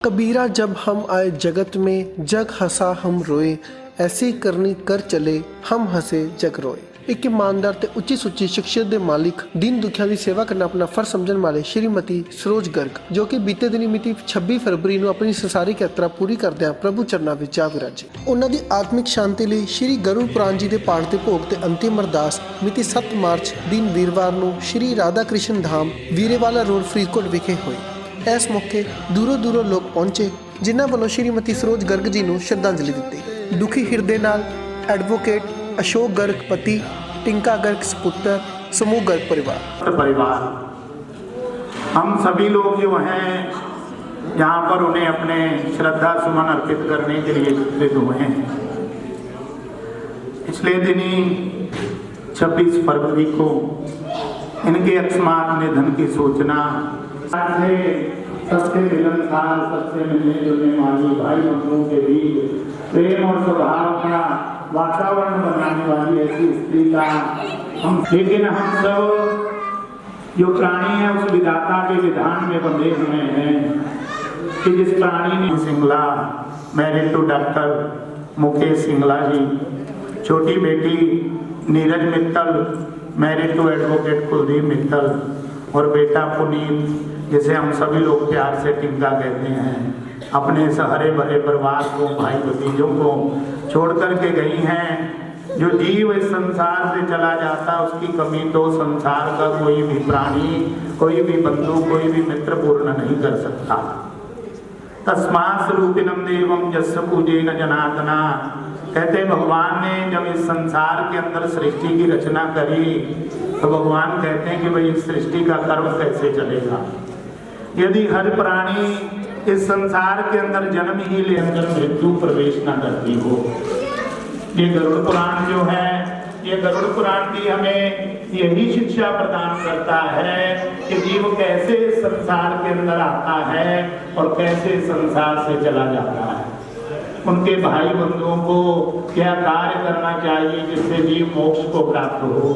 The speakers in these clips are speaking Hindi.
कबीरा जब हम आए जगत में, जग हंसा हम रोए, ऐसी करनी कर चले हम हंसे जग रोए। एक ईमानदार ते उच्ची सुच्ची शख्सियत के मालिक, दीन दुखिया की सेवा करना अपना फर्ज समझने वाले श्रीमती सरोज गर्ग, जो कि बीते दिनी मिति 26 फरवरी को अपनी संसारिक यात्रा पूरी करदਿਆਂ प्रभु चरणों में जा विराजे। उन्होंने आत्मिक शांति लिए श्री गरुड़ पुराण जी के पाठ के भोग ते अंतिम अरदास मिति 7 मार्च दिन वीरवार को श्री राधा कृष्ण धाम वीरेवाला रोड फरीदकोट विखे हुई। इस मौके दूरों दूरों लोग पहुंचे, जिन्हां वालों श्रीमती सरोज गर्ग जी को श्रद्धांजलि दी। दुखी हिरदे नाल एडवोकेट अशोक गर्ग पति, टिंका गर्ग सपुत्र, समूह गर्ग परिवार। हम सभी लोग जो हैं यहाँ पर उन्हें अपने श्रद्धा सुमन अर्पित करने के लिए एकत्रित हुए हैं। पिछले दिनी 26 फरवरी को इनके अकस्मात निधन की सूचना सबसे मिलनसार, सबसे मिलने जुलने वाली भाई बंधुओं के बीच प्रेम और स्वभाव का वातावरण बनाने वाली ऐसी स्त्री का लेकिन हम सब जो प्राणी है उस विधाता के विधान में बंधे हुए हैं कि जिस प्राणी ने Singla married to doctor Mukesh Singla ji, छोटी बेटी Neeraj Mittal married to advocate Kuldeep Mittal और बेटा पुनीत, जिसे हम सभी लोग प्यार से टिंका कहते हैं, अपने इस हरे भरे परिवार को, भाई भतीजों को छोड़ करके गई हैं। जो जीव इस संसार से चला जाता उसकी कमी तो संसार का कोई भी प्राणी, कोई भी बंधु, कोई भी मित्र पूर्ण नहीं कर सकता। तस्मात् स्वरूपिणं देवं यस्य पूजेन जनार्दना, कहते भगवान ने जब इस संसार के अंदर सृष्टि की रचना करी तो भगवान कहते हैं कि भाई इस सृष्टि का कर्म कैसे चलेगा यदि हर प्राणी इस संसार के अंदर जन्म ही ले अंदर मृत्यु प्रवेश न करती हो। ये गरुड़ पुराण जो है, ये गरुड़ पुराण भी हमें यही शिक्षा प्रदान करता है कि जीव कैसे संसार के अंदर आता है और कैसे संसार से चला जाता है। उनके भाई बंधुओं को क्या कार्य करना चाहिए जिससे जीव मोक्ष को प्राप्त हो।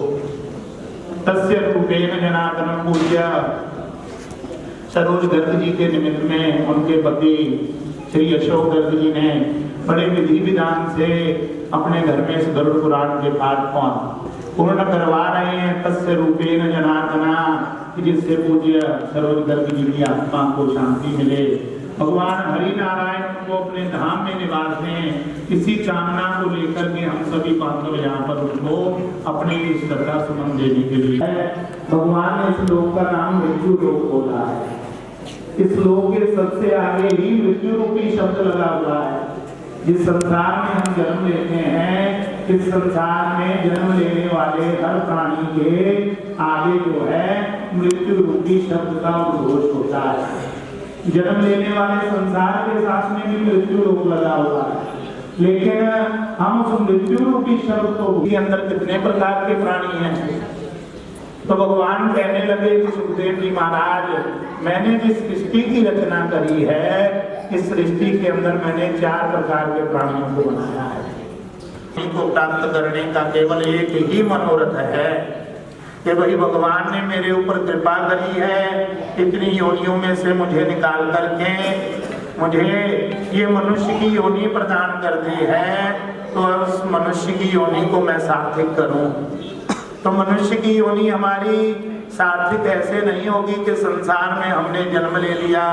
तस्य रूपेण जनार्दन पूज्य सरोज गर्ग जी के निमित्त में उनके पति श्री अशोक गर्ग जी ने बड़े विधि विधान से अपने घर में इस गरुड़ पुराण के पाठ को पूर्ण करवा रहे हैं। तस्य रूपेण जनार्दना, जिससे पूज्य सरोज गर्ग जी की आत्मा को शांति मिले, भगवान हरि नारायण को अपने धाम में निवास दें, इसी कामना को लेकर के हम सभी बांधव यहाँ पर उनको अपनी श्रद्धा सुमन देने के लिए भगवान ने इस लोक का नाम मृत्यु लोक बोला है। इस लोक के सबसे आगे ही मृत्यु रूपी शब्द लगा हुआ है। जिस संसार में हम जन्म लेते हैं, इस संसार में जन्म लेने वाले हर प्राणी के आगे जो है मृत्यु रूपी शब्द का उद्घोष होता है। जन्म लेने वाले संसार के साथ में भी मृत्यु लोक लगा हुआ है, लेकिन हम उस मृत्यु रूपी शब्द को के अंदर कितने प्रकार के प्राणी हैं। तो भगवान कहने लगे कि सुखदेव जी महाराज, मैंने जिस सृष्टि की रचना करी है, इस सृष्टि के अंदर मैंने 4 प्रकार के प्राणियों को बनाया है। इनको प्राप्त करने का केवल एक ही मनोरथ है कि भाई भगवान ने मेरे ऊपर कृपा करी है, इतनी योनियों में से मुझे निकाल करके मुझे ये मनुष्य की योनि प्रदान कर दी है, तो उस मनुष्य की योनि को मैं सार्थक करूं। तो मनुष्य की योनि हमारी सार्थक ऐसे नहीं होगी कि संसार में हमने जन्म ले लिया,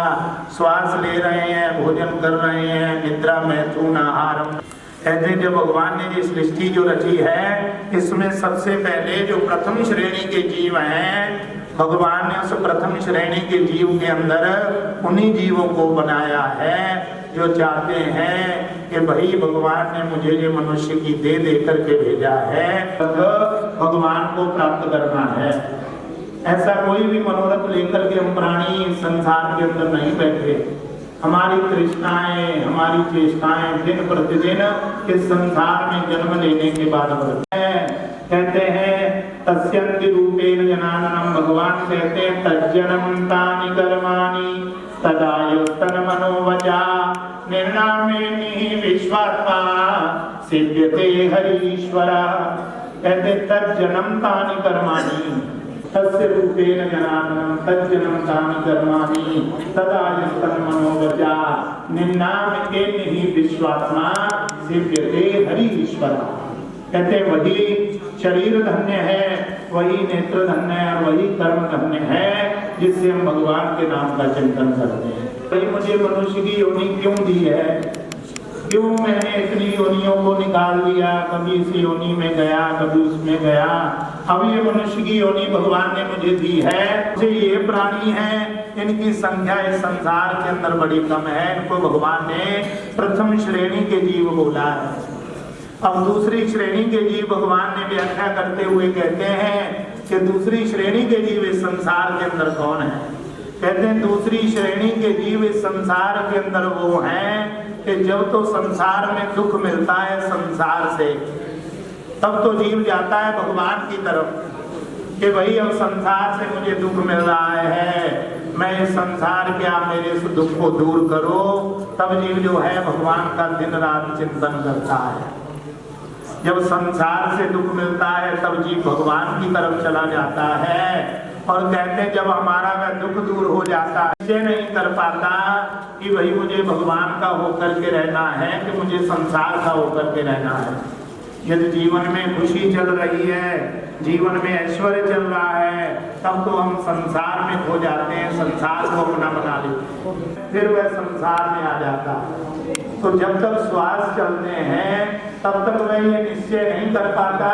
श्वास ले रहे हैं, भोजन कर रहे हैं, निद्रा मैथुन आहारम, कहते जब भगवान ने ये सृष्टि जो रची है, इसमें सबसे पहले जो प्रथम श्रेणी के जीव हैं, भगवान ने उस प्रथम श्रेणी के जीव के अंदर उन्हीं जीवों को बनाया है जो चाहते हैं कि भाई भगवान ने मुझे ये मनुष्य की दे करके भेजा है, भगवान को प्राप्त करना है। ऐसा कोई भी मनोरथ लेकर के हम प्राणी संसार के अंदर नहीं बैठे। हमारी तृष्णाएं, हमारी चेष्टाएं दिन प्रतिदिन इस संसार में जन्म लेने के बाद बढ़ते हैं। कहते हैं तस्यन्ति रूपेण जनार्दनम, भगवान कहते हैं तज्जनम तानि कर्माणि तदायुस्तन मनोवचा निर्नामेनि विश्वात्मा सिद्ध्यते हरीश्वरा। कहते तज्जनम तानि कर्माणि, तस्य रूपेण जनार्दनं तज्जनं तानि कर्माणि तदा यस्तन मनोवचा निन्नाम एनिहि विश्वात्मा सेव्यते हरि ईश्वर। कहते वही शरीर धन्य है, वही नेत्र धन्य है और वही कर्म धन्य है जिससे हम भगवान के नाम का चिंतन करते हैं। भाई मुझे मनुष्य की योनि क्यों दी है, क्यों मैंने इतनी योनियों को निकाल लिया, कभी इस योनि में गया कभी उसमें गया, अब ये मनुष्य की योनि भगवान ने मुझे दी है। मुझे ये प्राणी हैं, इनकी संख्या इस संसार के अंदर बड़ी कम है, इनको भगवान ने प्रथम श्रेणी के जीव बोला है। अब दूसरी श्रेणी के जीव भगवान ने व्याख्या करते हुए कहते हैं कि दूसरी श्रेणी के जीव इस संसार के अंदर कौन है। कहते हैं दूसरी श्रेणी के जीव इस संसार के अंदर वो हैं कि जब तो संसार में दुख मिलता है संसार से, तब तो जीव जाता है भगवान की तरफ कि भाई अब संसार से मुझे दुख मिल रहा है, मैं इस संसार के आप मेरे इस दुख को दूर करो। तब जीव जो है भगवान का दिन रात चिंतन करता है। जब संसार से दुख मिलता है तब जीव भगवान की तरफ चला जाता है और कहते हैं जब हमारा वह दुख दूर हो जाता है, इसे नहीं कर पाता कि भाई मुझे भगवान का होकर के रहना है कि मुझे संसार का होकर के रहना है। यदि जीवन में खुशी चल रही है, जीवन में ऐश्वर्य चल रहा है, तब तो हम संसार में खो जाते हैं, संसार को अपना बना लेते हैं, फिर वह संसार में आ जाता है। तो जब तक श्वास चलते हैं तब तक वह ये निश्चय नहीं कर पाता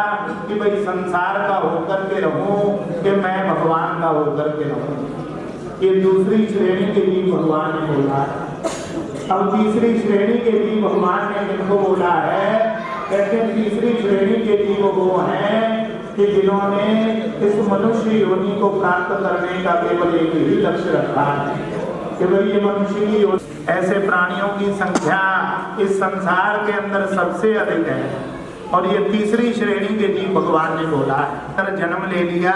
कि भाई संसार का होकर के रहूं कि मैं भगवान का होकर के रहूं। ये दूसरी श्रेणी के लिए भगवान ने बोला है। अब तीसरी श्रेणी के लिए भगवान ने जिनको बोला है, कहते हैं तीसरी श्रेणी के जीव वो हैं कि जिन्होंने इस मनुष्य योनि को प्राप्त करने का केवल एक ही लक्ष्य रखा है कि भाई ये मनुष्य की योनि। ऐसे प्राणियों की संख्या इस संसार के अंदर सबसे अधिक है और ये तीसरी श्रेणी के जीव भगवान ने बोला है। अगर जन्म ले लिया,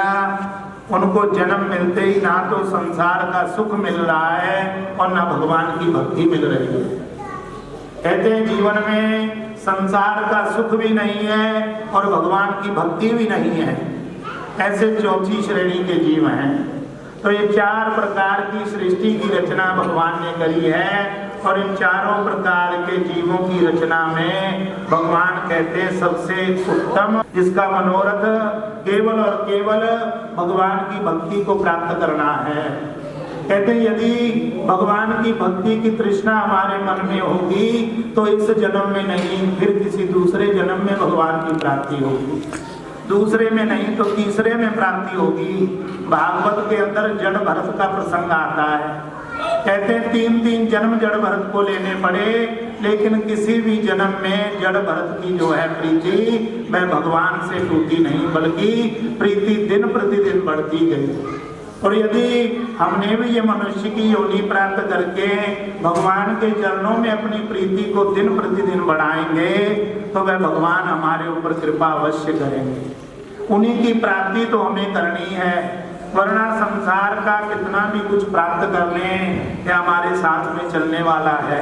उनको जन्म मिलते ही ना तो संसार का सुख मिल रहा है और ना भगवान की भक्ति मिल रही है। कहते हैं जीवन में संसार का सुख भी नहीं है और भगवान की भक्ति भी नहीं है। ऐसे चौथी श्रेणी के जीव हैं। तो ये चार प्रकार की सृष्टि की रचना भगवान ने करी है और इन चारों प्रकार के जीवों की रचना में भगवान कहते हैं सबसे उत्तम जिसका मनोरथ केवल और केवल भगवान की भक्ति को प्राप्त करना है। कहते हैं यदि भगवान की भक्ति की तृष्णा हमारे मन में होगी तो इस जन्म में नहीं, फिर किसी दूसरे जन्म में भगवान की प्राप्ति होगी, दूसरे में नहीं तो तीसरे में प्राप्ति होगी। भागवत के अंदर जड़ भरत का प्रसंग आता है। कहते हैं 3-3 जन्म जड़ भरत को लेने पड़े, लेकिन किसी भी जन्म में जड़ भरत की जो है प्रीति वह भगवान से टूटी नहीं, बल्कि प्रीति दिन प्रतिदिन बढ़ती गई। और यदि हमने भी ये मनुष्य की योनि प्राप्त करके भगवान के चरणों में अपनी प्रीति को दिन प्रतिदिन बढ़ाएंगे तो वह भगवान हमारे ऊपर कृपा अवश्य करेंगे। उन्हीं की प्राप्ति तो हमें करनी है, वरना संसार का कितना भी कुछ प्राप्त कर लें ये हमारे साथ में चलने वाला है।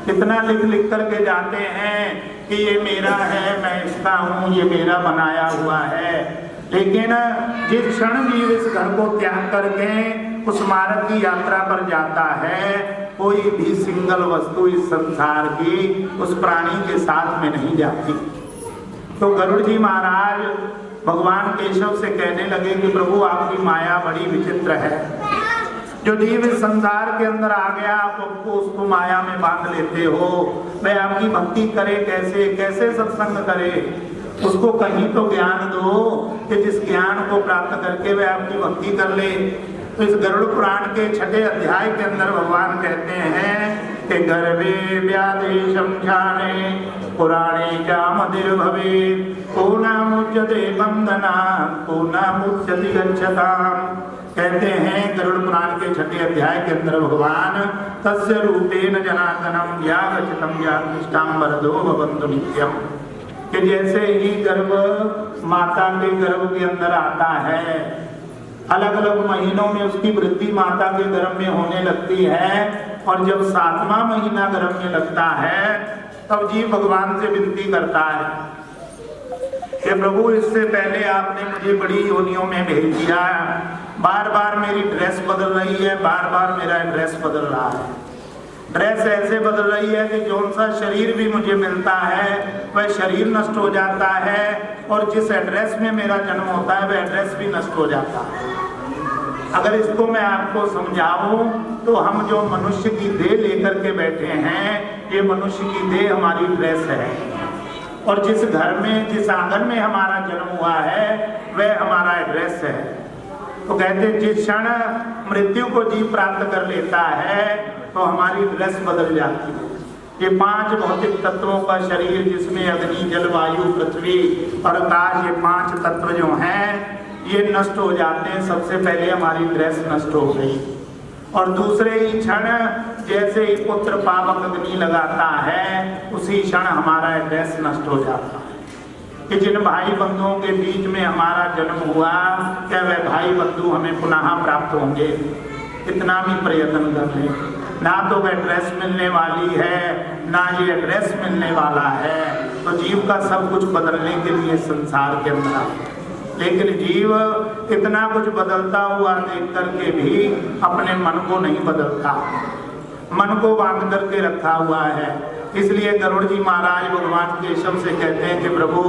कितना लिख लिख करके जाते हैं कि ये मेरा है, मैं इसका हूँ, ये मेरा बनाया हुआ है, लेकिन जिस क्षण जीव इस घर को त्याग करके उस मार्ग की यात्रा पर जाता है, कोई भी सिंगल वस्तु इस संसार की उस प्राणी के साथ में नहीं जाती। तो गरुड़ जी महाराज भगवान केशव से कहने लगे कि प्रभु आपकी माया बड़ी विचित्र है। जो जीव इस संसार के अंदर आ गया आप उसको माया में बांध लेते हो, वह आपकी भक्ति करे कैसे, कैसे सत्संग करे, उसको कहीं तो ज्ञान दो कि जिस ज्ञान को प्राप्त करके वह आपकी भक्ति कर ले। तो इस गरुड़ पुराण के 6ठे अध्याय के अंदर भगवान कहते हैं कि गर्भे व्यादेशं ध्याने पुराणे कामधिर भवेत् को न मुच्यते बंधनात् को न मुच्यति गच्छताम्। कहते हैं गरुड़ पुराण के 6ठे अध्याय के अंदर भगवान तस्य रूपेण जनार्दनम् या गच्छतं या निष्ठां वरदो भवन्तु नित्यम्, कि जैसे ही गर्भ माता के गर्भ के अंदर आता है, अलग अलग महीनों में उसकी वृद्धि माता के गर्भ में होने लगती है और जब 7वां महीना गर्भ में लगता है तब जीव भगवान से विनती करता है कि कि प्रभु इससे पहले आपने मुझे बड़ी योनियों में भेज दिया, बार बार मेरी ड्रेस बदल रही है, बार बार मेरा ड्रेस बदल रहा है। ड्रेस ऐसे बदल रही है कि जौन सा शरीर भी मुझे मिलता है वह शरीर नष्ट हो जाता है, और जिस एड्रेस में मेरा जन्म होता है वह एड्रेस भी नष्ट हो जाता है। अगर इसको मैं आपको समझाऊं तो हम जो मनुष्य की देह लेकर के बैठे हैं, ये मनुष्य की देह हमारी ड्रेस है, और जिस घर में, जिस आंगन में हमारा जन्म हुआ है वह हमारा एड्रेस है। तो कहते जिस क्षण मृत्यु को जीव प्राप्त कर लेता है तो हमारी ड्रेस बदल जाती है। ये 5 भौतिक तत्वों का शरीर, जिसमें अग्नि, जल, वायु, पृथ्वी और आकाश, ये 5 तत्व जो हैं ये नष्ट हो जाते हैं। सबसे पहले हमारी ड्रेस नष्ट हो गई, और दूसरे ही क्षण जैसे ही पुत्र पावक अग्नि लगाता है उसी क्षण हमारा एड्रेस नष्ट हो जाता है। कि जिन भाई बंधुओं के बीच में हमारा जन्म हुआ, क्या वह भाई बंधु हमें पुनः प्राप्त होंगे? कितना भी प्रयत्न कर ले, ना तो वह ड्रेस मिलने वाली है, ना ये एड्रेस मिलने वाला है। तो जीव का सब कुछ बदलने के लिए संसार के अंदर, लेकिन जीव इतना कुछ बदलता हुआ देख करके भी अपने मन को नहीं बदलता, मन को बांध करके रखा हुआ है। इसलिए गरुड़ जी महाराज भगवान केशव से कहते हैं कि प्रभु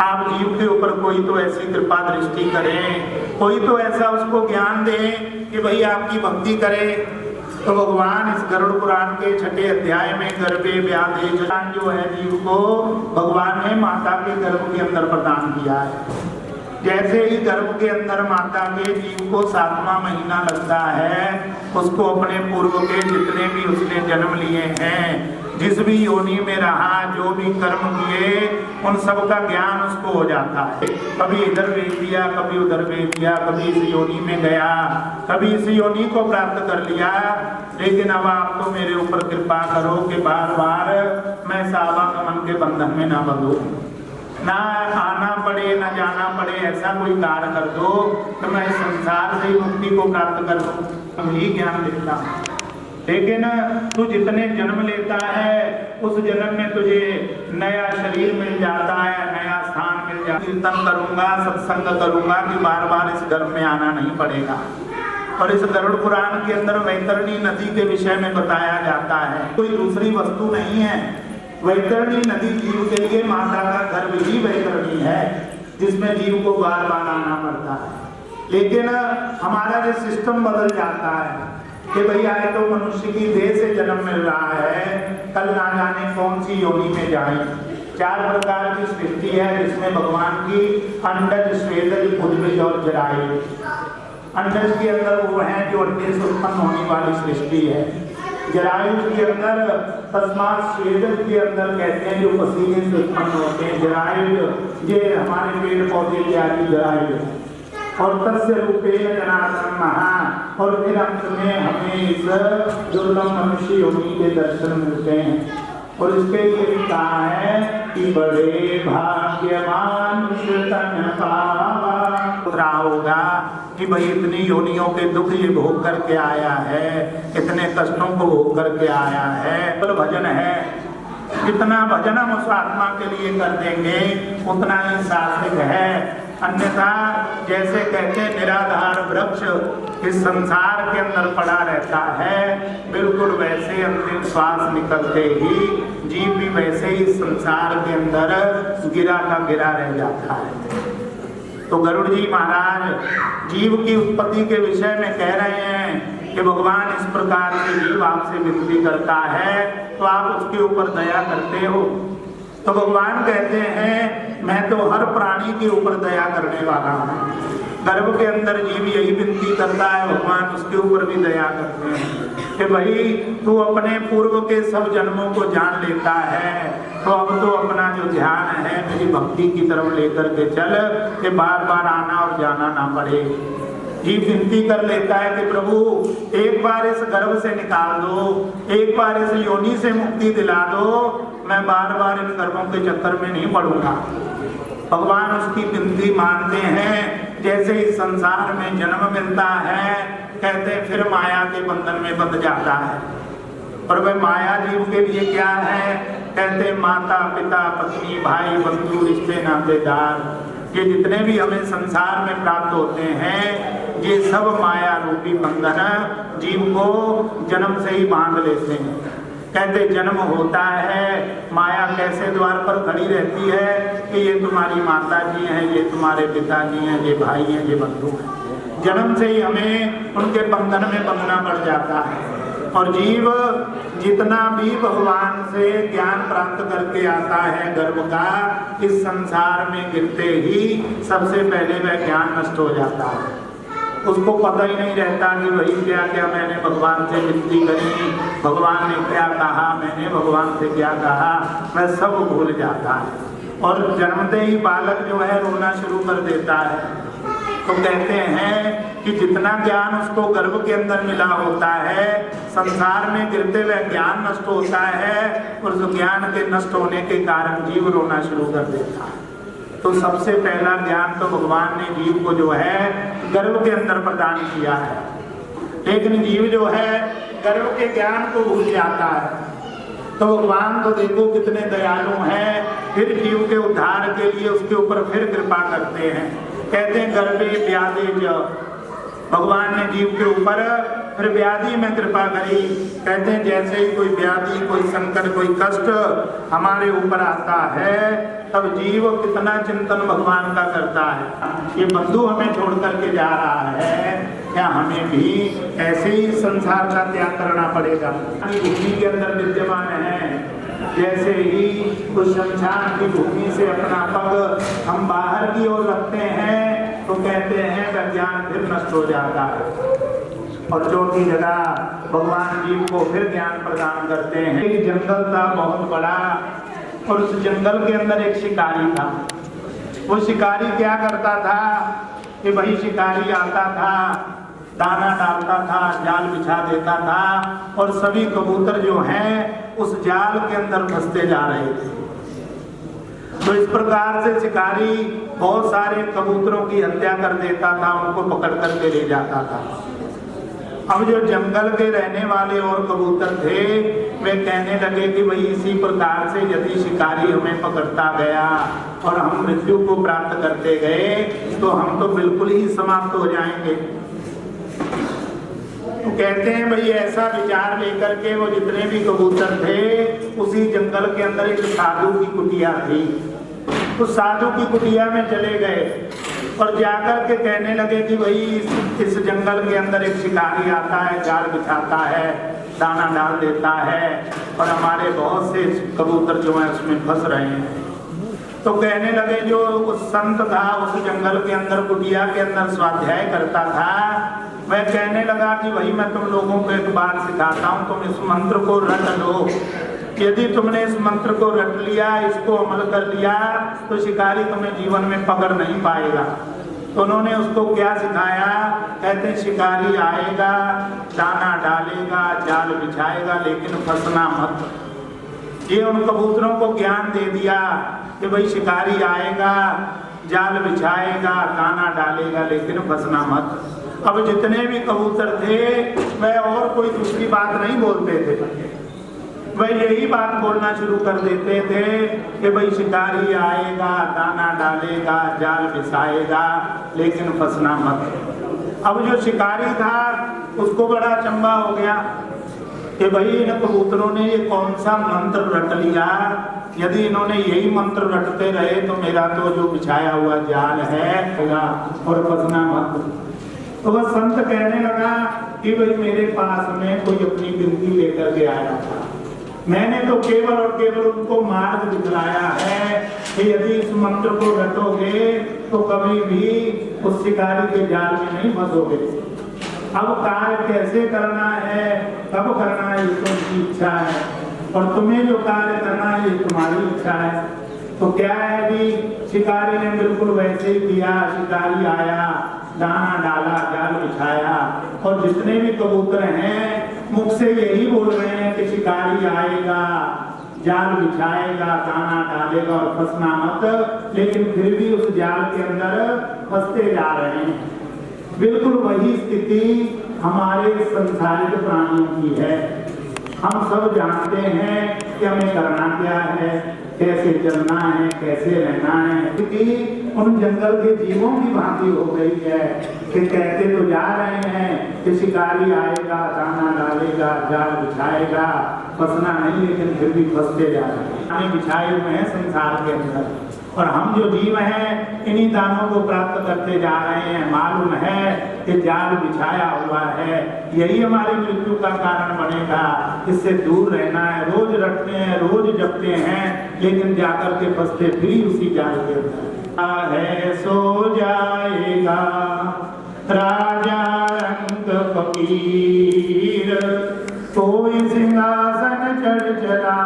आप जीव के ऊपर कोई तो ऐसी कृपा दृष्टि करें, कोई तो ऐसा उसको ज्ञान दें कि भाई आपकी भक्ति करे। तो भगवान इस गरुड़ पुराण के 6ठे अध्याय में गर्भे व्याधे ज्ञान जो है जीव को भगवान ने माता के गर्भ के अंदर प्रदान किया है। जैसे ही गर्भ के अंदर माता के जीव को 7वां महीना लगता है, उसको अपने पूर्व के जितने भी उसने जन्म लिए हैं, जिस भी योनि में रहा, जो भी कर्म किए, उन सब का ज्ञान उसको हो जाता है। कभी इधर भेज दिया, कभी उधर भेज दिया, कभी इस योनि में गया, कभी इस योनि को प्राप्त कर लिया। लेकिन अब आप तो मेरे ऊपर कृपा करो कि बार बार मैं सावागमन के बंधन में ना बंधूं, ना आना पड़े ना जाना पड़े, ऐसा कोई कार्य कर दो तो मैं इस संसार से मुक्ति को प्राप्त कर दूं। यही ज्ञान देता हूँ। लेकिन तू जितने जन्म लेता है उस जन्म में तुझे नया शरीर मिल जाता है, नया स्थान मिल जाता है। कीर्तन करूंगा, सत्संग करूंगा कि बार बार इस गर्भ में आना नहीं पड़ेगा। और इस गरुड़ पुराण के अंदर वैतरणी नदी के विषय में बताया जाता है, कोई दूसरी वस्तु नहीं है। वैतरणी नदी जीव के लिए माता का गर्भ ही वैतरणी है, जिसमें जीव को बार बार आना पड़ता है। लेकिन हमारा जो सिस्टम बदल जाता है कि भाई आए तो मनुष्य की देह से जन्म मिल रहा है, कल ना जाने कौन सी योनि में जाए। 4 प्रकार की सृष्टि है, जिसमें भगवान की अंडज, स्वेदज, उद्भिज और जरायु। अंडज के अंदर वो है जो अंडे से उत्पन्न होने वाली सृष्टि है। जरायु के अंदर तस्मात् स्वेदज के अंदर कहते हैं जो पसीने से उत्पन्न होते हैं। जरायु ये हमारे पेड़ पौधे की आदि जरायु है। और तस्य रूपेण जनार्दन महा, और फिर अंत में हमें इस दुर्लभ मनुष्य योनि के दर्शन मिलते हैं। और इसके लिए भी कहा है कि बड़े भाग्यवान तन पावा होगा कि भाई इतनी योनियों के दुख ये भोग करके आया है, इतने कष्टों को भोग करके आया है। तो भजन है, जितना भजन हम उस आत्मा के लिए कर देंगे उतना ही सार्थक है। अन्यथा जैसे कहते निराधार वृक्ष इस संसार के अंदर पड़ा रहता है, बिल्कुल वैसे अंतिम श्वास निकलते ही जीव भी वैसे ही संसार के अंदर गिरा का गिरा रह जाता है। तो गरुड़ जी महाराज जीव की उत्पत्ति के विषय में कह रहे हैं कि भगवान इस प्रकार से जीव आपसे विनती करता है तो आप उसके ऊपर दया करते हो। तो भगवान कहते हैं मैं तो हर प्राणी के ऊपर दया करने वाला हूँ। गर्भ के अंदर जीव यही विनती करता है, भगवान उसके ऊपर भी दया करते हैं कि भाई तू अपने पूर्व के सब जन्मों को जान लेता है, तो अब तो अपना जो ध्यान है मेरी भक्ति की तरफ लेकर के चल कि बार बार आना और जाना ना पड़े। जीव विनती कर लेता है कि प्रभु एक बार इस गर्भ से निकाल दो, एक बार इस योनि से मुक्ति दिला दो, मैं बार बार इन गर्भों के चक्कर में नहीं पड़ूंगा। भगवान उसकी विनती मानते हैं। जैसे इस संसार में जन्म मिलता है, कहते फिर माया के बंधन में बंध जाता है। और वह माया जीव के लिए क्या है? कहते माता पिता पत्नी भाई बंधु रिश्ते नातेदार, ये जितने भी हमें संसार में प्राप्त होते हैं ये सब माया रूपी बंधन जीव को जन्म से ही बांध लेते हैं। कहते जन्म होता है, माया कैसे द्वार पर खड़ी रहती है कि ये तुम्हारी माता जी हैं, ये तुम्हारे पिताजी हैं, ये भाई हैं, ये बंधु हैं। जन्म से ही हमें उनके बंधन में बंधना पड़ जाता है। और जीव जितना भी भगवान से ज्ञान प्राप्त करके आता है गर्भ का, इस संसार में गिरते ही सबसे पहले वह ज्ञान नष्ट हो जाता है। उसको पता ही नहीं रहता कि वही क्या क्या मैंने भगवान से विनती करी, भगवान ने क्या कहा, मैंने भगवान से क्या कहा, वह सब भूल जाता है। और जन्मते ही बालक जो है रोना शुरू कर देता है। तो कहते हैं कि जितना ज्ञान उसको गर्भ के अंदर मिला होता है, संसार में गिरते हुए ज्ञान नष्ट होता है और उस ज्ञान के नष्ट होने के कारण जीव रोना शुरू कर देता है। तो सबसे पहला ज्ञान तो भगवान ने जीव को जो है गर्भ के अंदर प्रदान किया है, लेकिन जीव जो है गर्भ के ज्ञान को भूल जाता है। तो भगवान तो देखो कितने दयालु हैं, फिर जीव के उद्धार के लिए उसके ऊपर फिर कृपा करते हैं। कहते हैं गर्भे व्याधि, भगवान ने जीव के ऊपर फिर व्याधि में कृपा करी। कहते हैं जैसे ही कोई व्याधि, कोई संकट, कोई कष्ट हमारे ऊपर आता है, तब जीव कितना चिंतन भगवान का करता है, ये बंधु हमें छोड़ करके जा रहा है, क्या हमें भी ऐसे ही संसार का त्याग करना पड़ेगा? भूमि के अंदर विद्यमान है, जैसे ही उस शमशान की भूमि से अपना पग हम बाहर की ओर रखते हैं तो कहते हैं वह ज्ञान फिर नष्ट हो जाता है। और चौथी जगह भगवान जीव को फिर ज्ञान प्रदान करते हैं। एक जंगल था बहुत बड़ा, और उस जंगल के अंदर एक शिकारी था। वो शिकारी क्या करता था कि वही शिकारी आता था, दाना डालता था, जाल बिछा देता था, और सभी कबूतर जो हैं उस जाल के अंदर फंसते जा रहे थे। तो इस प्रकार से शिकारी बहुत सारे कबूतरों की हत्या कर देता था, उनको पकड़ करके ले जाता था। अब जो जंगल के रहने वाले और कबूतर थे वे कहने लगे कि भाई इसी प्रकार से यदि शिकारी हमें पकड़ता गया और हम मृत्यु को प्राप्त करते गए तो हम तो बिल्कुल ही समाप्त हो जाएंगे। तो कहते हैं भाई ऐसा विचार लेकर के वो जितने भी कबूतर थे उसी जंगल के अंदर एक साधु की कुटिया थी, उस साधु की कुटिया में चले गए और जाकर के कहने लगे कि भाई इस जंगल के अंदर एक शिकारी आता है, जाल बिछाता है, दाना डाल देता है और हमारे बहुत से कबूतर जो हैं उसमें फंस रहे हैं। तो कहने लगे जो उस संत था उस जंगल के अंदर कुटिया के अंदर स्वाध्याय करता था, मैं कहने लगा कि भाई मैं तुम लोगों को एक बात सिखाता हूँ, तुम इस मंत्र को रट लो। यदि तुमने इस मंत्र को रट लिया, इसको अमल कर लिया तो शिकारी तुम्हें जीवन में पकड़ नहीं पाएगा। तो उन्होंने उसको क्या सिखाया? कहते शिकारी आएगा, दाना डालेगा, जाल बिछाएगा, लेकिन फंसना मत। ये उन कबूतरों को ज्ञान दे दिया कि भाई शिकारी आएगा, जाल बिछाएगा, दाना डालेगा, लेकिन फंसना मत। अब जितने भी कबूतर थे वह और कोई दूसरी बात नहीं बोलते थे, वह यही बात बोलना शुरू कर देते थे कि भाई शिकारी आएगा, दाना डालेगा, जाल बिछाएगा, लेकिन फंसना मत। अब जो शिकारी था उसको बड़ा चंबा हो गया कि भाई इन कबूतरों ने ये कौन सा मंत्र रट लिया, यदि इन्होंने यही मंत्र रटते रहे तो मेरा तो जो बिछाया हुआ जाल है और फंसना मत। तो वह संत कहने लगा कि भाई मेरे पास में कोई अपनी बिंदी लेकर के आया था, मैंने तो केवल और केवल उनको मार्ग दिखलाया है कि यदि इस मंत्र को रटोगे तो कभी भी उस शिकारी के जाल में नहीं फंसोगे। अब कार्य कैसे करना है, कब करना है, ये तुमकी इच्छा है, और तुम्हें जो कार्य करना है ये तुम्हारी इच्छा है। तो क्या है अभी शिकारी ने बिल्कुल वैसे ही किया। शिकारी आया, दाना डाला, जाल बिछाया, और जितने भी कबूतर हैं मुख से यही बोल रहे हैं कि शिकारी आएगा, जाल बिछाएगा, दाना डालेगा और फंसना मत, लेकिन फिर भी उस जाल के अंदर फंसते जा रहे हैं। बिल्कुल वही स्थिति हमारे संसारिक प्राणियों की है। हम सब जानते हैं कि हमें करना क्या है, कैसे चलना है, कैसे रहना है। क्योंकि उन जंगल के जीवों की भांति हो गई है कि कहते तो जा रहे हैं कि शिकारी आएगा, दाना डालेगा, जाल बिछाएगा, फंसना नहीं, लेकिन फिर भी फंसते जा रहे हैं। बिछाए हुए हैं संसार के अंदर, और हम जो जीव हैं इन्हीं दानों को प्राप्त करते जा रहे हैं। मालूम है कि जाल बिछाया हुआ है, यही हमारी मृत्यु का कारण बनेगा। इससे दूर रहना है। रोज रटते हैं, रोज जपते हैं, लेकिन जाकर के फंसते फिर उसी जाल के अंदर है। सो जाएगा राजा रंग फकीर, कोई सिंहासन चढ़ चला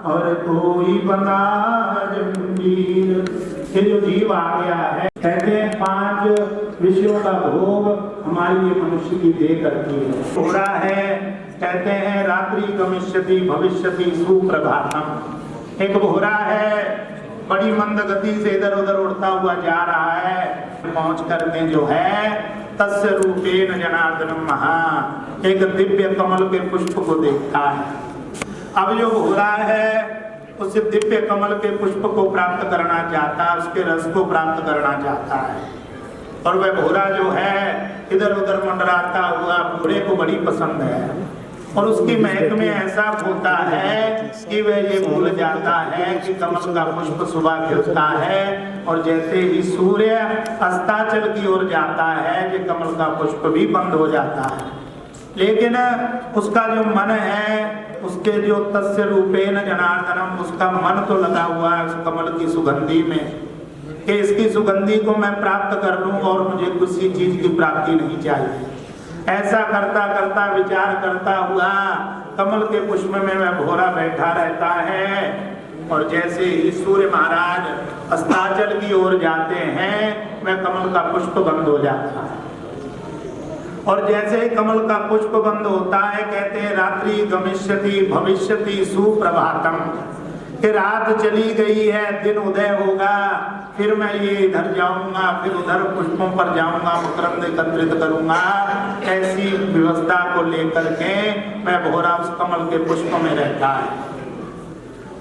और कोई बंधा जंजीर। ये जो जीव आ गया है, कहते हैं 5 विषयों का भोग हमारी ये मनुष्य की देह करती है। हो रहा है, कहते हैं रात्रि गमिष्यति भविष्यति सुप्रभातम। एक घोड़ा है, बड़ी मंद गति से इधर उधर उड़ता हुआ जा रहा है। पहुंच करके जो है तस्य रूपेण जनार्दनम महा, एक दिव्य कमल के पुष्प को देखता है। अब जो घोड़ा है उस दिव्य कमल के पुष्प को प्राप्त करना चाहता है, उसके रस को प्राप्त करना चाहता है। और वह घोड़ा जो है इधर उधर मंडराता हुआ घोड़े को बड़ी पसंद है, और उसकी महक में ऐसा होता है कि वह ये भूल जाता है कि कमल का पुष्प सुबह खिलता है, और जैसे ही सूर्य अस्ताचल की ओर जाता है कि कमल का पुष्प भी बंद हो जाता है। लेकिन उसका जो मन है, उसके जो तस्य रूपेण जनार्दनम, उसका मन तो लगा हुआ है उस कमल की सुगंधी में कि इसकी सुगंधी को मैं प्राप्त कर लूं और मुझे किसी चीज की प्राप्ति नहीं चाहिए। ऐसा करता करता विचार करता हुआ कमल के पुष्प में वह घोड़ा बैठा रहता है, और जैसे ही सूर्य महाराज अस्ताचल की ओर जाते हैं वह कमल का पुष्प बंद हो जाता है। और जैसे ही कमल का पुष्प बंद होता है, कहते हैं रात्रि गमिष्यति भविष्यति सुप्रभातम, कि रात चली गई है, दिन उदय होगा, फिर मैं ये इधर जाऊंगा, फिर उधर पुष्पों पर जाऊंगा, मकरंद एकत्रित करूंगा। ऐसी व्यवस्था को लेकर के मैं घोड़ा उस कमल के पुष्प में रहता है।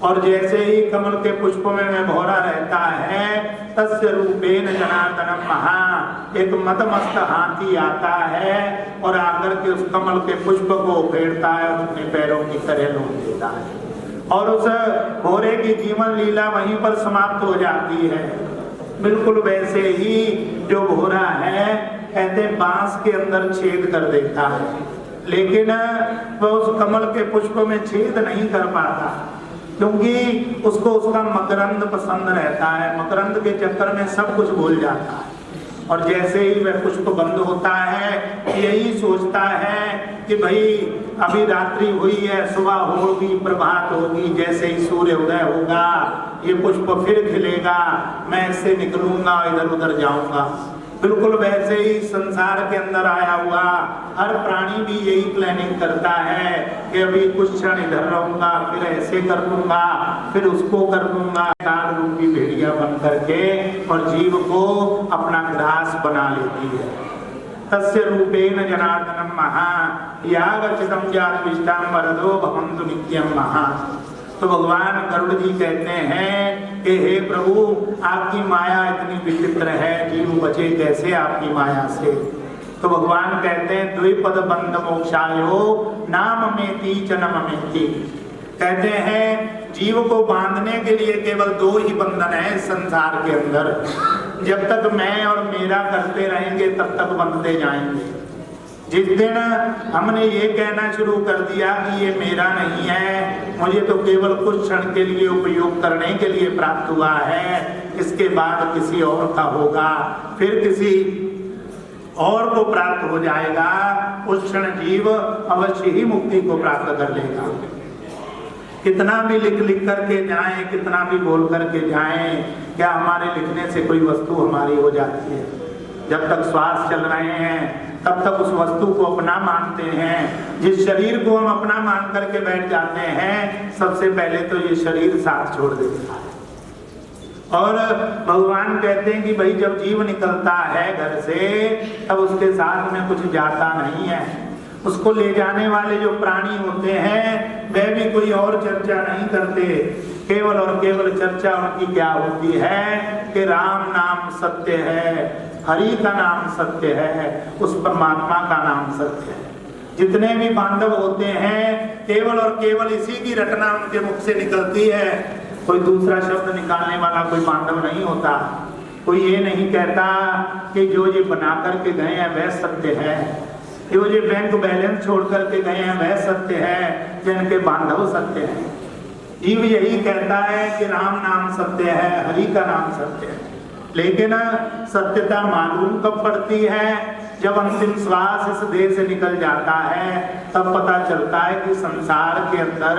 और जैसे ही कमल के पुष्प में मैं भौरा रहता है, तस्य रूपेण जनार्दनम महा, एक मदमस्त हाथी आता है और आकर के उस कमल के पुष्प को उखेड़ता है और अपने पैरों की तरह लूट देता है, और उस घोड़े की जीवन लीला वहीं पर समाप्त हो जाती है। बिल्कुल वैसे ही जो घोड़ा है, कहते बांस के अंदर छेद कर देता है, लेकिन वह उस कमल के पुष्प में छेद नहीं कर पाता, क्योंकि उसको उसका मकरंद पसंद रहता है। मकरंद के चक्कर में सब कुछ भूल जाता है, और जैसे ही वह पुष्प बंद होता है, यही सोचता है कि भाई अभी रात्रि हुई है, सुबह होगी, प्रभात होगी, जैसे ही सूर्य उदय होगा ये पुष्प फिर खिलेगा, मैं इससे निकलूंगा, इधर उधर जाऊंगा। बिल्कुल वैसे ही संसार के अंदर आया हुआ हर प्राणी भी यही प्लानिंग करता है कि अभी कुछ क्षण इधर रहूंगा, फिर ऐसे कर लूंगा, फिर उसको कर लूंगा। काल रूपी भेड़िया बन करके और जीव को अपना ग्रास बना लेती है। तस्य रूपेण जनार्दनम महा यागचितम जात विष्टाम वरदो भवन्तु नित्यम महा। तो भगवान गरुड़ जी कहते हैं कि हे प्रभु, आपकी माया इतनी विचित्र है, जीव बचे कैसे आपकी माया से। तो भगवान कहते हैं द्विपद बंध मोक्षायो नाम मेति च नम मेति। कहते हैं जीव को बांधने के लिए केवल 2 ही बंधन है संसार के अंदर। जब तक मैं और मेरा करते रहेंगे तब तक बंधते जाएंगे। जिस दिन हमने ये कहना शुरू कर दिया कि ये मेरा नहीं है, मुझे तो केवल कुछ क्षण के लिए उपयोग करने के लिए प्राप्त हुआ है, इसके बाद किसी और का होगा, फिर किसी और को प्राप्त हो जाएगा, उस क्षण जीव अवश्य ही मुक्ति को प्राप्त कर लेगा। कितना भी लिख करके जाएं, कितना भी बोल करके जाएं, क्या हमारे लिखने से कोई वस्तु हमारी हो जाती है? जब तक श्वास चल रहे हैं तब तक उस वस्तु को अपना मानते हैं। जिस शरीर को हम अपना मान करके बैठ जाते हैं, सबसे पहले तो ये शरीर साथ छोड़ देता है। और भगवान कहते हैं कि भाई जब जीव निकलता है घर से, तब उसके साथ में कुछ जाता नहीं है। उसको ले जाने वाले जो प्राणी होते हैं वह भी कोई और चर्चा नहीं करते, केवल और केवल चर्चा उनकी क्या होती है कि राम नाम सत्य है, हरि का नाम सत्य है, उस परमात्मा का नाम सत्य है। जितने भी बांधव होते हैं केवल और केवल इसी की रटना उनके मुख से निकलती है, कोई दूसरा शब्द निकालने वाला कोई बांधव नहीं होता। कोई ये नहीं कहता कि जो ये बना करके गए हैं वह सत्य है, जो ये बैंक बैलेंस छोड़ करके गए हैं वह सत्य है, जिनके बांधव सत्य है। जीव यही कहता है कि राम नाम सत्य है, हरि का नाम सत्य है, लेकिन सत्यता मालूम कब पड़ती है? जब अंतिम श्वास इस देह से निकल जाता है तब पता चलता है कि संसार के अंदर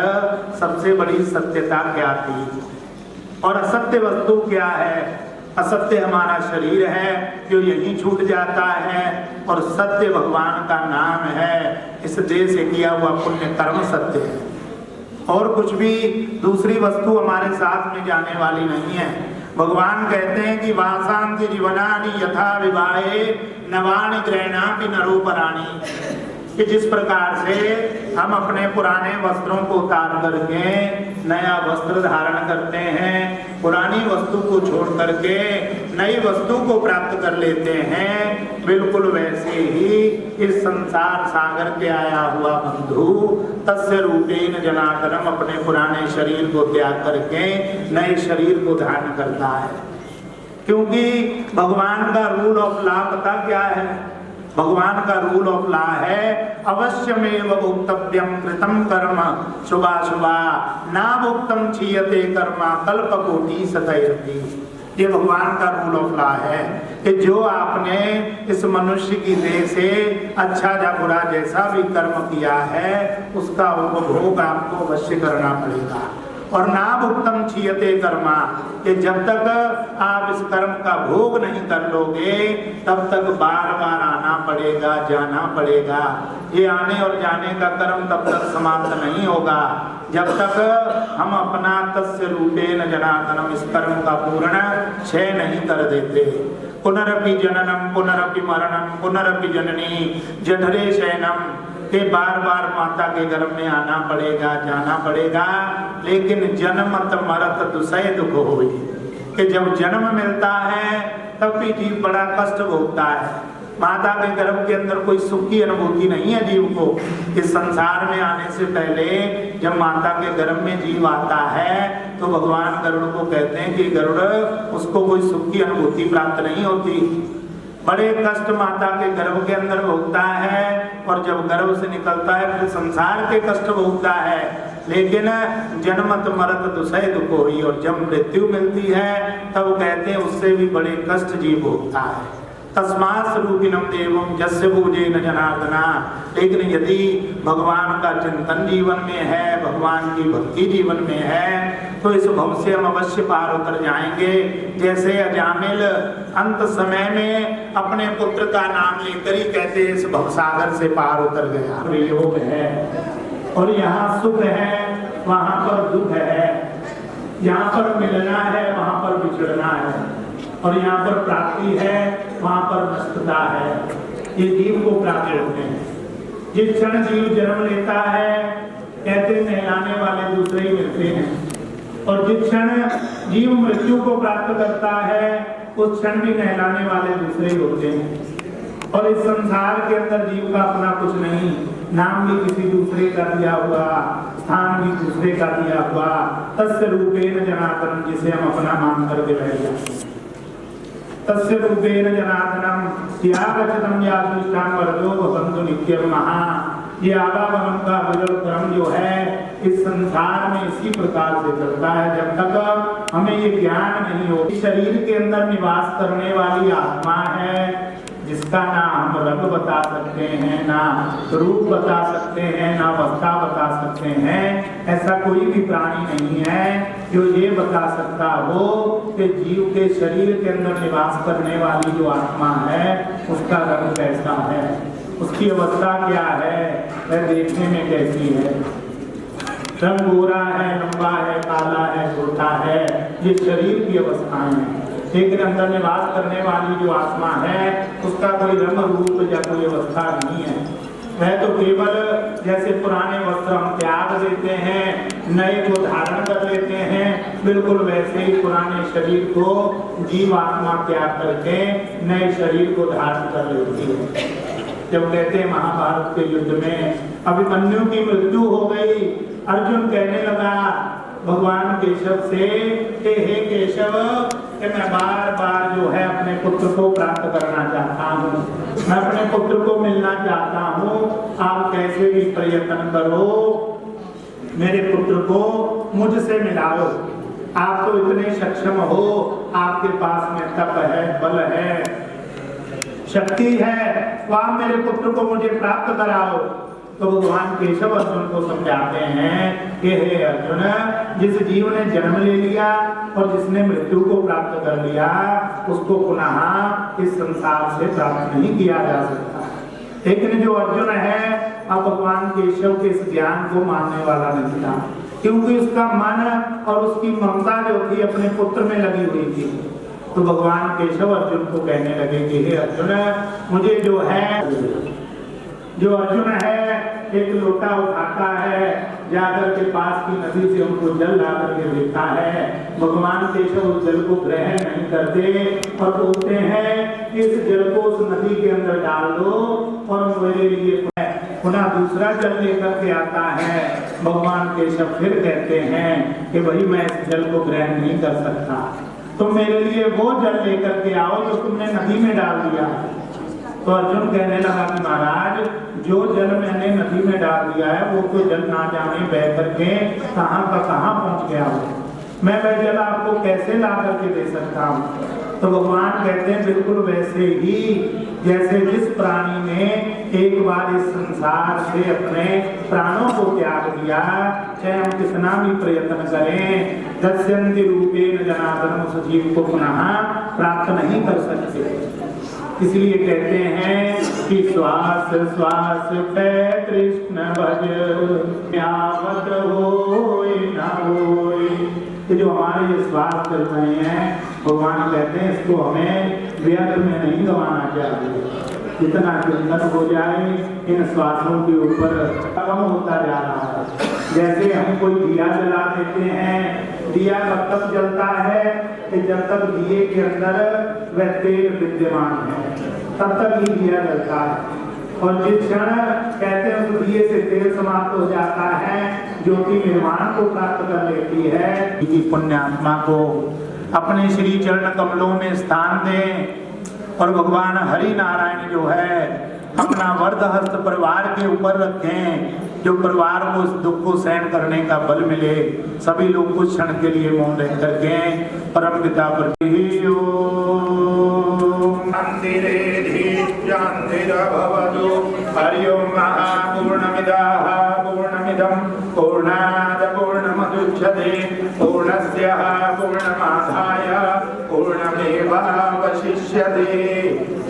सबसे बड़ी सत्यता क्या थी और असत्य वस्तु क्या है। असत्य हमारा शरीर है जो यहीं छूट जाता है, और सत्य भगवान का नाम है। इस देह से किया हुआ पुण्य कर्म सत्य है, और कुछ भी दूसरी वस्तु हमारे साथ में जाने वाली नहीं है। भगवान कहते हैं कि वासांति जीवनानि यथा विवाहे नवानि ग्रहणापि नरोपराणि, कि जिस प्रकार से हम अपने पुराने वस्त्रों को उतार करके नया वस्त्र धारण करते हैं, पुरानी वस्तु को छोड़ करके नई वस्तु को प्राप्त कर लेते हैं, बिल्कुल वैसे ही इस संसार सागर के आया हुआ बंधु तस्य रूपेण जनार्दनम अपने पुराने शरीर को त्याग करके नए शरीर को धारण करता है। क्योंकि भगवान का रूल ऑफ लॉ पता क्या है? भगवान का रूल ऑफ लॉ है अवश्यमेव भोक्तव्यम कृतम कर्म शुभाशुभा ना भुक्तम क्षीयते कर्मा कल्पकोटि सतैरपि। ये भगवान का रूल ऑफ लॉ है कि जो आपने इस मनुष्य की देह से अच्छा या बुरा जैसा भी कर्म किया है उसका उपभोग आपको अवश्य करना पड़ेगा। और ना भुक्तम क्षीयते कर्मा, कि जब तक आप इस कर्म का भोग नहीं कर लोगे तब तक बार बार आना पड़ेगा, जाना पड़ेगा। ये आने और जाने का कर्म तब तक समाप्त नहीं होगा जब तक हम अपना तस्य रूपेण जनार्दनम इस कर्म का पूर्ण क्षय नहीं कर देते। पुनरपि जननम पुनरपि मरणम पुनरपि जननी जठरे शयनम, के बार बार माता के गर्भ में आना पड़ेगा, जाना पड़ेगा, लेकिन जन्मत मरत दुसह दुख होई, कि जब जन्म मिलता है तब भी जीव बड़ा कष्ट भोगता है। माता के गर्भ के अंदर कोई सुख की अनुभूति नहीं है जीव को। इस संसार में आने से पहले जब माता के गर्भ में जीव आता है तो भगवान गरुड़ को कहते हैं कि गरुड़ उसको कोई सुख की अनुभूति प्राप्त नहीं होती, बड़े कष्ट माता के गर्भ के अंदर भोगता है, और जब गर्भ से निकलता है फिर संसार के कष्ट भोगता है। लेकिन जन्मत मरत दुसह दुख होई, और जब मृत्यु मिलती है तब कहते हैं उससे भी बड़े कष्ट जीव भोगता है। तस्मात् स्वरूपिणम देवम जस्य पूजेन जनार्दना। लेकिन यदि भगवान का चिंतन जीवन में है, भगवान की भक्ति जीवन में है, तो इस भव से हम अवश्य पार उतर जाएंगे। जैसे अजामिल अंत समय में अपने पुत्र का नाम लेकर ही कहते इस भवसागर से पार उतर गया। योग है और यहाँ सुख है, वहाँ पर दुख है, यहाँ पर मिलना है, वहाँ पर बिछड़ना है, और यहाँ पर प्राप्ति है, वहाँ पर नष्टता है। ये जीव को प्राप्त होते हैं। जिस क्षण जीव जन्म लेता है कहते नहलाने वाले दूसरे ही मिलते हैं, और जिस क्षण जीव मृत्यु को प्राप्त करता है उस क्षण भी नहलाने वाले दूसरे ही होते हैं। और इस संसार के अंदर जीव का अपना कुछ नहीं, नाम भी किसी दूसरे का दिया हुआ, स्थान भी दूसरे का दिया हुआ। तस्य रूपेण जनार्दनम, जिसे हम अपना मान करके बैठ जाते हैं। तस्य रूपेण जनार्दनम त्यागचतम यादृष्टान वरदो भवन्तु नित्यम महा। ये आवागमन का विरल क्रम जो है इस संसार में इसी प्रकार से चलता है जब तक हमें ये ज्ञान नहीं हो। शरीर के अंदर निवास करने वाली आत्मा है जिसका ना हम रंग बता सकते हैं, ना रूप बता सकते हैं, ना अवस्था बता सकते हैं। ऐसा कोई भी प्राणी नहीं है जो ये बता सकता हो कि जीव के शरीर के अंदर निवास करने वाली जो आत्मा है उसका रंग कैसा है, उसकी अवस्था क्या है, वह देखने में कैसी है। रंग गोरा है, लंबा है, काला है, छोटा है, ये शरीर की अवस्थाएं हैं। लेकिन अंदर निवास करने वाली जो आत्मा है उसका कोई रंग रूप या कोई अवस्था नहीं है। वह तो केवल जैसे पुराने वस्त्र हम त्याग देते हैं, नए को धारण कर लेते हैं, बिल्कुल वैसे ही पुराने शरीर को जीवात्मा त्याग करके नए शरीर को धारण कर लेती है। जब कहते हैं महाभारत के युद्ध में अभिमन्यु की मृत्यु हो गई, अर्जुन कहने लगा भगवान केशव से कि हे केशव, कि मैं बार बार जो है अपने पुत्र को प्राप्त करना चाहता हूँ, मैं अपने पुत्र को मिलना चाहता हूँ, आप कैसे भी प्रयत्न करो मेरे पुत्र को मुझसे मिलाओ। आप तो इतने सक्षम हो, आपके पास में तप है, बल है, शक्ति है, तो आप मेरे पुत्र को मुझे प्राप्त कराओ। तो भगवान केशव अर्जुन को समझाते हैं कि हे अर्जुन, जिस जीव ने जन्म ले लिया और जिसने मृत्यु को प्राप्त कर लिया, उसको पुनः इस संसार से प्राप्त नहीं किया जा सकता। लेकिन जो अर्जुन है, अब भगवान केशव के इस ज्ञान को मानने वाला नहीं था, क्योंकि उसका मन और उसकी ममता जो थी अपने पुत्र में लगी हुई थी। तो भगवान केशव अर्जुन को कहने लगे कि हे अर्जुन, मुझे जो अर्जुन है एक लोटा उठाता है, जाकर के पास की नदी से उनको जल ला करके देता है, भगवान केशव उस जल को ग्रहण नहीं करते और बोलते हैं कि इस जल को उस नदी के अंदर डाल दो और मेरे लिए पुनः दूसरा जल लेकर के आता है। भगवान केशव फिर कहते हैं कि भाई मैं इस जल को ग्रहण नहीं कर सकता, तुम मेरे लिए वो जल लेकर के आओ जो तुमने नदी में डाल दिया। तो अर्जुन कहने लगा कि महाराज, जो जल मैंने नदी में डाल दिया है वो तो जल ना जाने बह करके कहाँ का कहाँ पहुँच गया हो, मैं वह जल आपको कैसे ला करके दे सकता हूँ। तो भगवान कहते हैं बिल्कुल वैसे ही जैसे जिस प्राणी ने एक बार इस संसार से अपने प्राणों को त्याग दिया, चाहे हम कितना भी प्रयत्न करें, दस्यन्ति रूपेण जनार्दनम्, उस जीव को पुनः प्राप्त नहीं कर सकते। इसलिए कहते हैं कि श्वास श्वास पे कृष्ण भज, यावत होए न होए। ये जो हमारे ये श्वास चल रहे हैं, भगवान कहते हैं इसको हमें व्यर्थ में नहीं गंवाना चाहिए। जितना चिंतन हो जाए इन श्वासों के ऊपर कम होता जा रहा है। जैसे हम कोई दिया जला देते हैं, दिया कब तक जलता है कि जब तक दिए के अंदर वह तेल विद्यमान है, तब तक ही दिया जलता है। और जिस क्षण कहते हैं उस दिए से तेल समाप्त हो जाता है, ज्योति निर्माण को प्राप्त कर लेती है। इसी पुण्यात्मा को अपने श्री चरण कमलों में स्थान दें और भगवान हरि नारायण जो है अपना वरद हस्त परिवार के ऊपर रखें, जो परिवार को इस दुख को सहन करने का बल मिले। सभी लोग कुछ क्षण के लिए मौन रह करके परम पिता पर हरि ओम महापूर्णमिदाः पूर्णमिदं पूर्णात् पूर्णमुदच्यते पूर्णस्य पूर्णमादाय पूर्णमेवावशिष्यते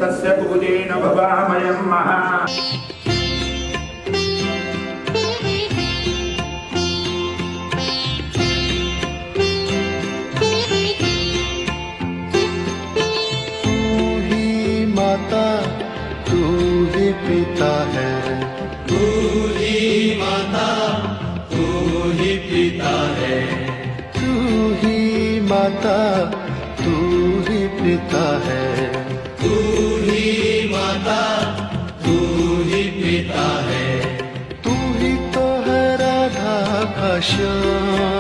तस्य पूजेन भवामयं महा। तू ही पिता है, तू ही माता, तू ही पिता है, तू ही माता, तू ही पिता है, तू ही माता, तू ही पिता है, तू ही तो है राधा का श्याम,